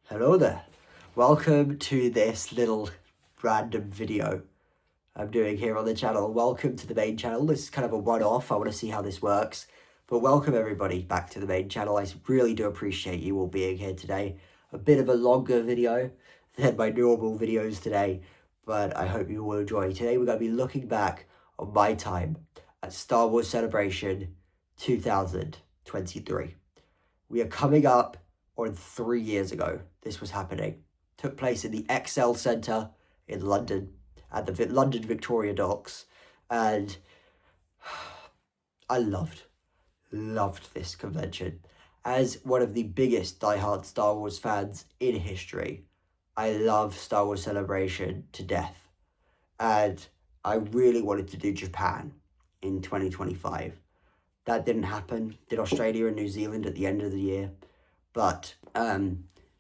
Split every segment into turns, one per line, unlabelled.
Hello there. Welcome to this little random video I'm doing here on the channel. Welcome to the main channel. This is kind of a one-off. I want to see how this works. But welcome everybody back to the main channel. I really do appreciate you all being here today. A bit of a longer video than my normal videos today, but I hope you will enjoy. Today we're going to be looking back on my time at Star Wars Celebration 2023. We are coming up on 3 years ago this was happening. Took place in the ExCeL Centre in London, at the London Victoria Docks, and I loved this convention. As one of the biggest diehard Star Wars fans in history, I love Star Wars Celebration to death, and I really wanted to do Japan in 2025. That didn't happen. Did Australia and New Zealand at the end of the year. But,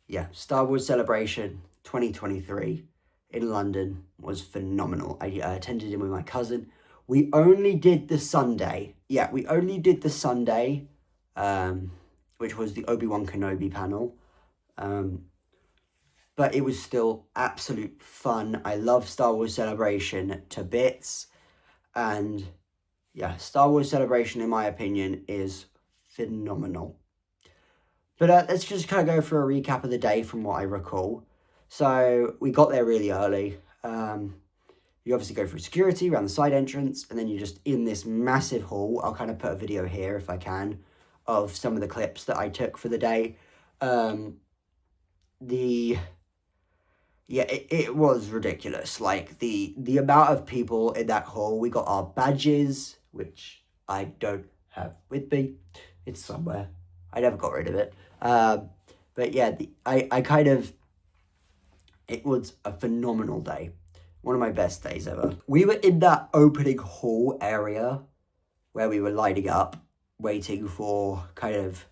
yeah, Star Wars Celebration 2023 in London was phenomenal. I attended it with my cousin. We only did the Sunday. Yeah, we only did the Sunday, which was the Obi-Wan Kenobi panel. But it was still absolute fun. I love Star Wars Celebration to bits. And yeah, Star Wars Celebration, in my opinion, is phenomenal. But let's just kind of go for a recap of the day from what I recall. So we got there really early. You obviously go through security around the side entrance, and then you're just in this massive hall. I'll kind of put a video here if I can of some of the clips that I took for the day. It was ridiculous. Like the amount of people in that hall. We got our badges, which I don't have with me. It's somewhere. I never got rid of it. But yeah, it was a phenomenal day. One of my best days ever. We were in that opening hall area where we were lining up, waiting for kind of,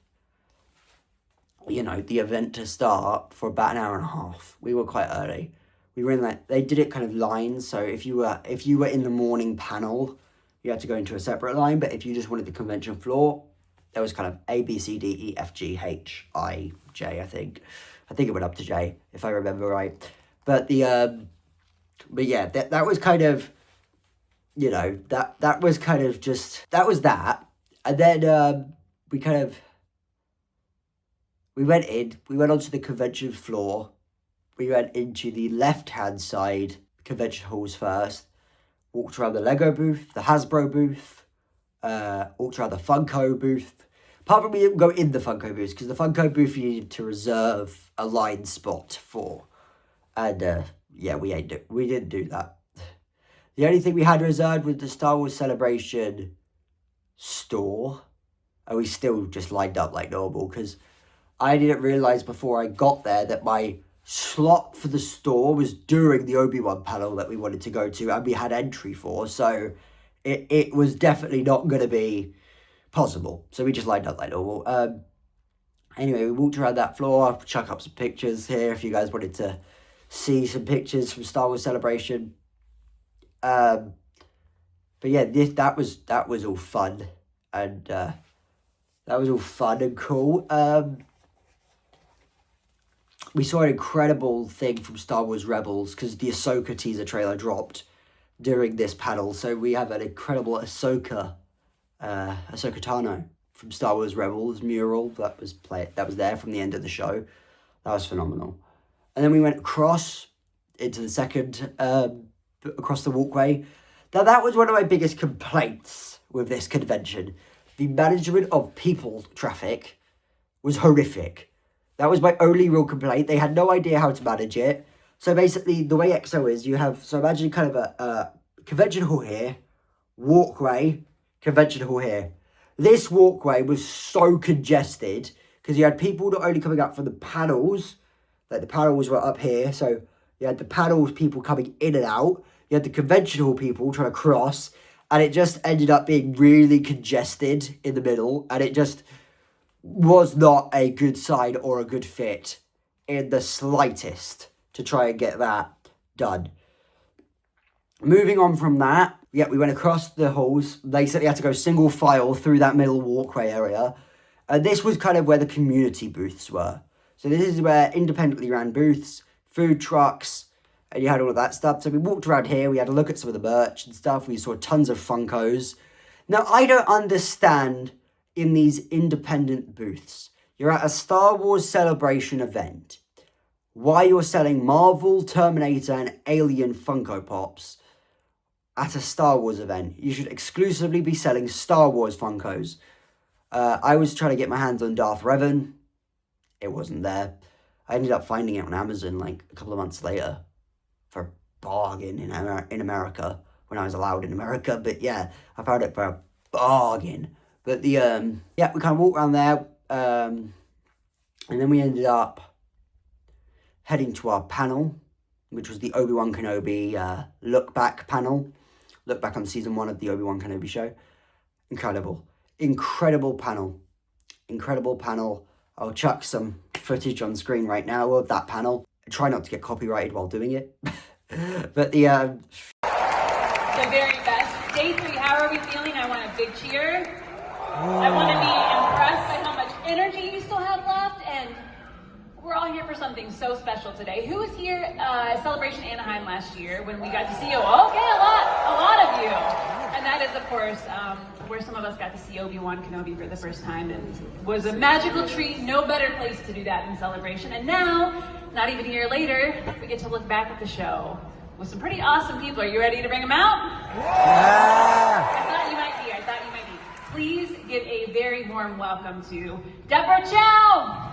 you know, the event to start for about an hour and a half. We were quite early. We were in that, they did it kind of lines. So if you were in the morning panel, you had to go into a separate line. But if you just wanted the convention floor, there was kind of A, B, C, D, E, F, G, H, I, J, I think. I think it went up to J, if I remember right. But that was kind of, you know, that was kind of just, that was that. And then we went onto the convention floor. We went into the left-hand side convention halls first. Walked around the Lego booth, the Hasbro booth. Walked around the Funko booth. Apart from we didn't go in the Funko booth, because the Funko booth you needed to reserve a line spot for. And yeah, we didn't do that. The only thing we had reserved was the Star Wars Celebration store. And we still just lined up like normal, because I didn't realise before I got there that my slot for the store was during the Obi-Wan panel that we wanted to go to and we had entry for. So it was definitely not going to be possible. So we just lined up like normal. Anyway, we walked around that floor. I'll chuck up some pictures here if you guys wanted to see some pictures from Star Wars Celebration. But yeah, that was all fun. And that was all fun and cool. We saw an incredible thing from Star Wars Rebels, because the Ahsoka teaser trailer dropped during this panel. So we have an incredible Ahsoka Tano from Star Wars Rebels mural that was there from the end of the show. That was phenomenal. And then we went across into the second, across the walkway. Now that was one of my biggest complaints with this convention. The management of people traffic was horrific. That was my only real complaint. They had no idea how to manage it. So basically, the way EXO is, you have, so imagine kind of a convention hall here, walkway, convention hall here. This walkway was so congested because you had people not only coming up from the panels, like the panels were up here, so you had the panels people coming in and out, you had the convention hall people trying to cross, and it just ended up being really congested in the middle, and it just was not a good sign or a good fit in the slightest to try and get that done. Moving on from that, yeah, we went across the halls. They said you had to go single file through that middle walkway area. And this was kind of where the community booths were. So this is where independently ran booths, food trucks, and you had all of that stuff. So we walked around here, we had a look at some of the merch and stuff. We saw tons of Funkos. Now, I don't understand in these independent booths. You're at a Star Wars Celebration event. Why you're selling Marvel, Terminator, and Alien Funko Pops at a Star Wars event. You should exclusively be selling Star Wars Funkos. I was trying to get my hands on Darth Revan. It wasn't there. I ended up finding it on Amazon like a couple of months later for a bargain in America, when I was allowed in America. But yeah, I found it for a bargain. But we kind of walked around there, and then we ended up heading to our panel, which was the Obi-Wan Kenobi look back panel. Look back on season 1 of the Obi-Wan Kenobi show. Incredible panel. Incredible panel. I'll chuck some footage on screen right now of that panel. I try not to get copyrighted while doing it. But the
very best. Day 3, how are we feeling? I want a big cheer. I want to be impressed by how much energy you still have left, and we're all here for something so special today. Who was here at Celebration Anaheim last year when we got to see you? Okay, a lot of you. And that is, of course, where some of us got to see Obi-Wan Kenobi for the first time, and was a magical treat. No better place to do that than Celebration. And now, not even a year later, we get to look back at the show with some pretty awesome people. Are you ready to bring them out?
Yeah!
I thought you might be. Please give a very warm welcome to Deborah Chow.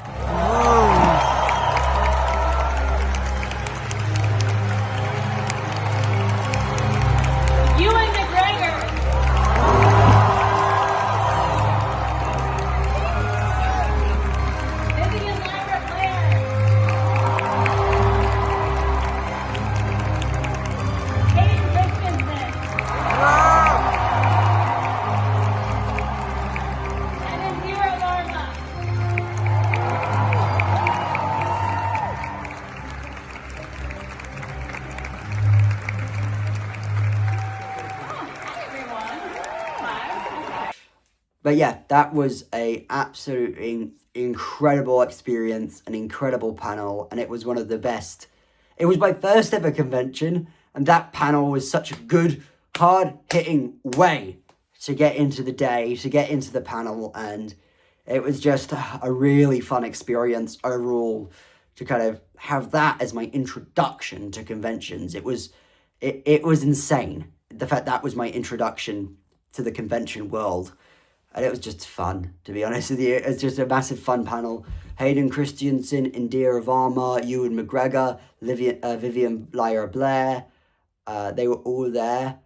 Ewan McGregor. Vivian Lyra Blair. Hayden Christensen. And Indira Varma. Hi, everyone. Hi.
But yeah, that was a absolutely incredible experience, an incredible panel, and it was one of the best. It was my first ever convention, and that panel was such a good, hard-hitting way to get into the day, to get into the panel, and it was just a really fun experience overall to kind of have that as my introduction to conventions. It was insane, the fact that was my introduction to the convention world. And it was just fun, to be honest with you. It was just a massive fun panel. Hayden Christensen, Indira Varma, Ewan McGregor, Vivian Lyra Blair. They were all there.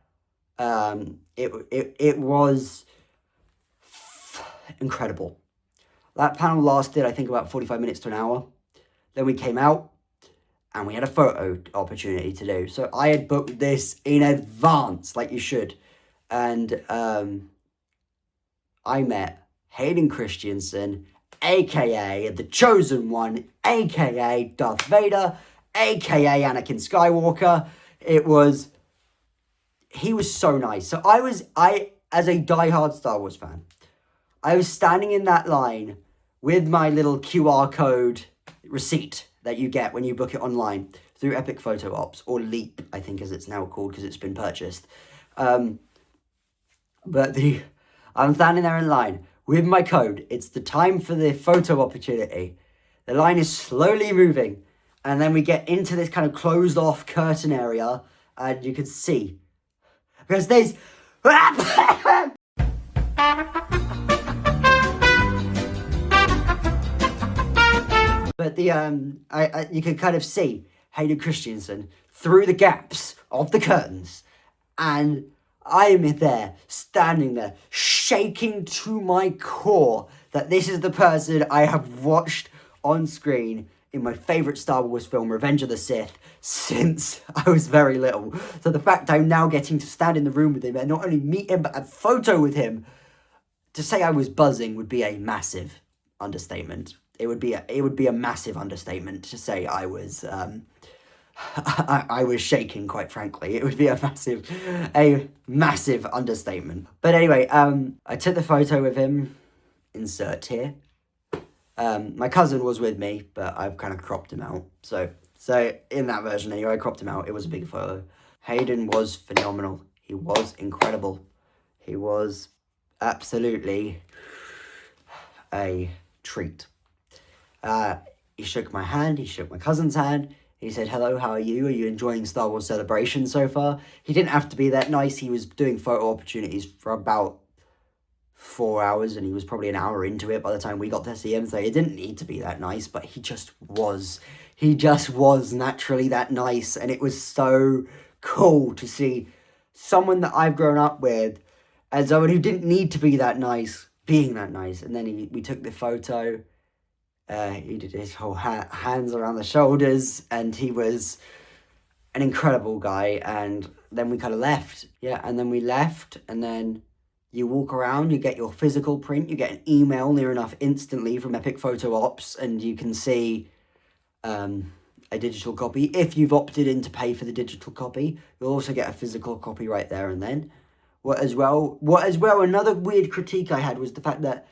It was incredible. That panel lasted, I think, about 45 minutes to an hour. Then we came out, and we had a photo opportunity to do. So I had booked this in advance, like you should. And I met Hayden Christensen, a.k.a. The Chosen One, a.k.a. Darth Vader, a.k.a. Anakin Skywalker. He was so nice. So as a diehard Star Wars fan, I was standing in that line with my little QR code receipt that you get when you book it online through Epic Photo Ops, or Leap, I think as it's now called because it's been purchased. I'm standing there in line with my code. It's the time for the photo opportunity. The line is slowly moving, and then we get into this kind of closed off curtain area, and you can see, because there's but you can kind of see Hayden Christensen through the gaps of the curtains, and I am there, standing there, shaking to my core that this is the person I have watched on screen in my favourite Star Wars film, Revenge of the Sith, since I was very little. So the fact I'm now getting to stand in the room with him and not only meet him, but have a photo with him, to say I was buzzing would be a massive understatement. It would be a massive understatement to say I was I was shaking, quite frankly. It would be a massive understatement. But anyway, I took the photo with him, insert here, My cousin was with me, but I've kind of cropped him out. So in that version anyway, I cropped him out. It was a big photo. Hayden was phenomenal. He was incredible. He was absolutely a treat. He shook my hand. He shook my cousin's hand. He said, "Hello, how are you? Are you enjoying Star Wars Celebration so far?" He didn't have to be that nice. He was doing photo opportunities for about 4 hours, and he was probably an hour into it by the time we got to see him, so it didn't need to be that nice, but he just was. He just was naturally that nice, and it was so cool to see someone that I've grown up with and someone who didn't need to be that nice, being that nice. And then we took the photo. He did his whole hands around the shoulders, and he was an incredible guy. And then we kind of left. Yeah, and then we left, and then you walk around, you get your physical print, you get an email near enough instantly from Epic Photo Ops, and you can see a digital copy. If you've opted in to pay for the digital copy, you'll also get a physical copy right there and then. What as well, another weird critique I had was the fact that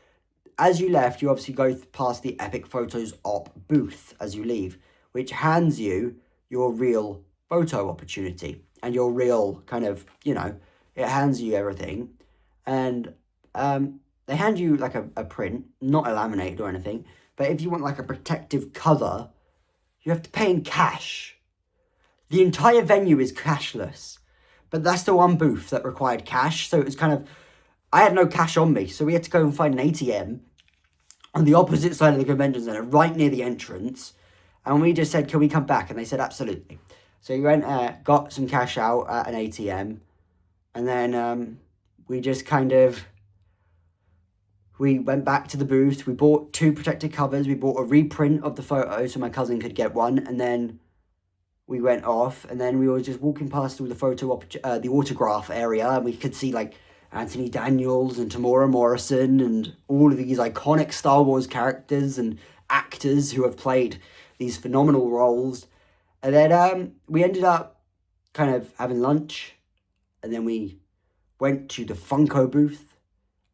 as you left, you obviously go past the Epic Photos Op booth as you leave, which hands you your real photo opportunity and your real kind of, it hands you everything. And they hand you like a print, not a laminated or anything, but if you want like a protective cover, you have to pay in cash. The entire venue is cashless, but that's the one booth that required cash, so it was kind of, I had no cash on me, so we had to go and find an ATM on the opposite side of the convention centre, right near the entrance, and we just said, "Can we come back?" And they said, "Absolutely." So we went, got some cash out at an ATM, and then we just we went back to the booth, we bought 2 protected covers, we bought a reprint of the photo so my cousin could get one, and then we went off, and then we were just walking past through the autograph area, and we could see like Anthony Daniels and Tamora Morrison and all of these iconic Star Wars characters and actors who have played these phenomenal roles. And then we ended up kind of having lunch, and then we went to the Funko booth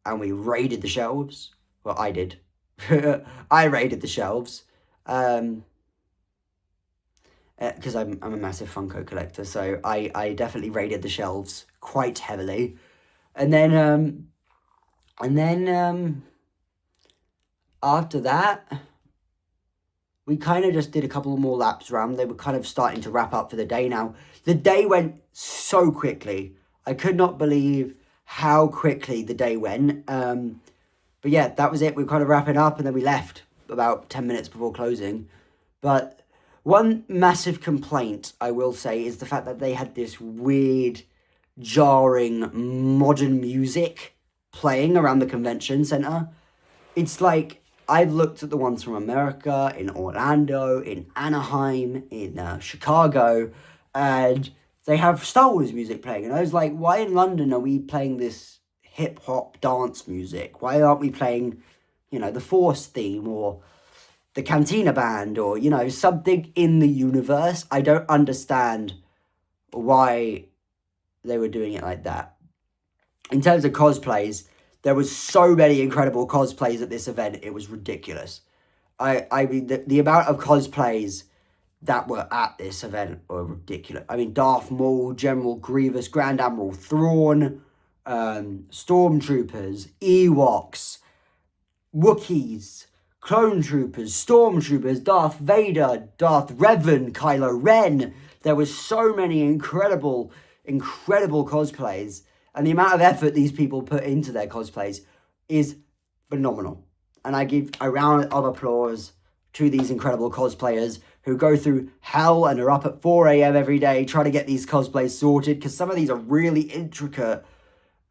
and we raided the shelves. Well, I did. I raided the shelves. Because I'm a massive Funko collector, so I definitely raided the shelves quite heavily. And then after that, we kind of just did a couple more laps around. They were kind of starting to wrap up for the day now. The day went so quickly. I could not believe how quickly the day went. But yeah, that was it. We were kind of wrapping up, and then we left about 10 minutes before closing. But one massive complaint, I will say, is the fact that they had this weird, jarring, modern music playing around the convention center. It's like, I've looked at the ones from America, in Orlando, in Anaheim, in Chicago, and they have Star Wars music playing. And I was like, why in London are we playing this hip-hop dance music? Why aren't we playing, the Force theme or the Cantina Band or, something in the universe? I don't understand why they were doing it like that. In terms of cosplays, there was so many incredible cosplays at this event, it was ridiculous. I mean, the amount of cosplays that were at this event were ridiculous. I mean, Darth Maul, General Grievous, Grand Admiral Thrawn, Stormtroopers, Ewoks, Wookiees, Clone Troopers, Stormtroopers, Darth Vader, Darth Revan, Kylo Ren. There was so many incredible cosplays, and the amount of effort these people put into their cosplays is phenomenal. And I give a round of applause to these incredible cosplayers who go through hell and are up at 4 a.m. every day trying to get these cosplays sorted, because some of these are really intricate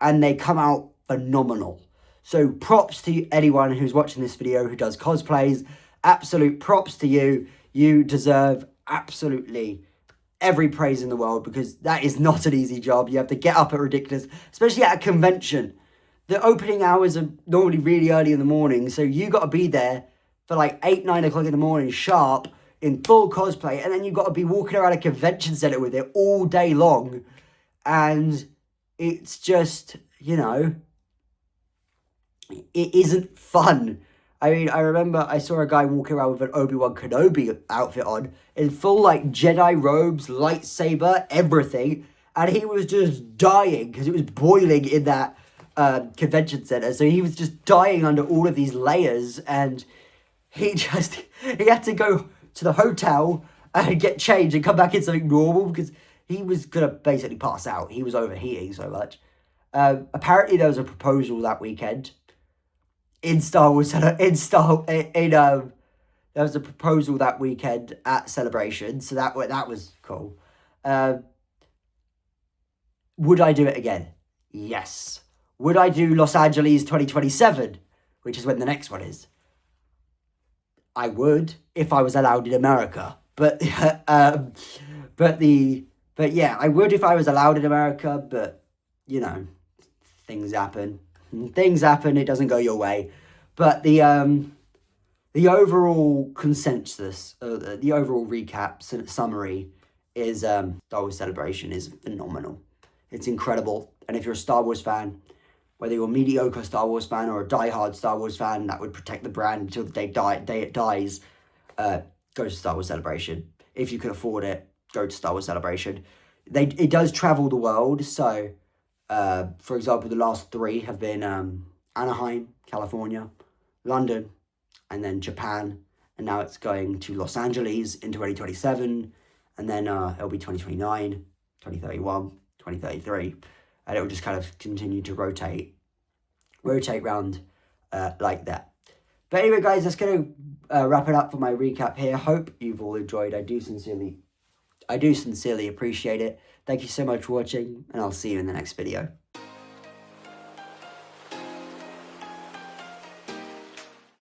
and they come out phenomenal. So props to anyone who's watching this video who does cosplays. Absolute props to you. You deserve absolutely every praise in the world, because that is not an easy job. You have to get up at ridiculous, especially at a convention. The opening hours are normally really early in the morning, so you got to be there for like 8, 9 o'clock in the morning sharp in full cosplay, and then you've got to be walking around a convention center with it all day long, and it's just, it isn't fun. I mean, I remember I saw a guy walking around with an Obi-Wan Kenobi outfit on, in full, like, Jedi robes, lightsaber, everything, and he was just dying, because it was boiling in that convention center, so he was just dying under all of these layers, and he had to go to the hotel and get changed and come back in something normal, because he was going to basically pass out. He was overheating so much. Apparently there was a proposal that weekend in Star Wars, there was a proposal that weekend at Celebration, so that was cool. Would I do it again? Yes. Would I do Los Angeles 2027, which is when the next one is? I would, if I was allowed in America. But yeah, I would if I was allowed in America, but, you know, things happen. Things happen, it doesn't go your way. But the overall consensus, the overall recap summary is Star Wars Celebration is phenomenal. It's incredible. And if you're a Star Wars fan, whether you're a mediocre Star Wars fan or a diehard Star Wars fan that would protect the brand until the day it dies, go to Star Wars Celebration. If you can afford it, go to Star Wars Celebration. It does travel the world, so for example, the last 3 have been Anaheim, California, London, and then Japan, and now it's going to Los Angeles in 2027, and then it'll be 2029, 2031, 2033, and it will just kind of continue to rotate round like that. But anyway, guys, that's going to wrap it up for my recap here. Hope you've all enjoyed. I do sincerely appreciate it. Thank you so much for watching, and I'll see you in the next video.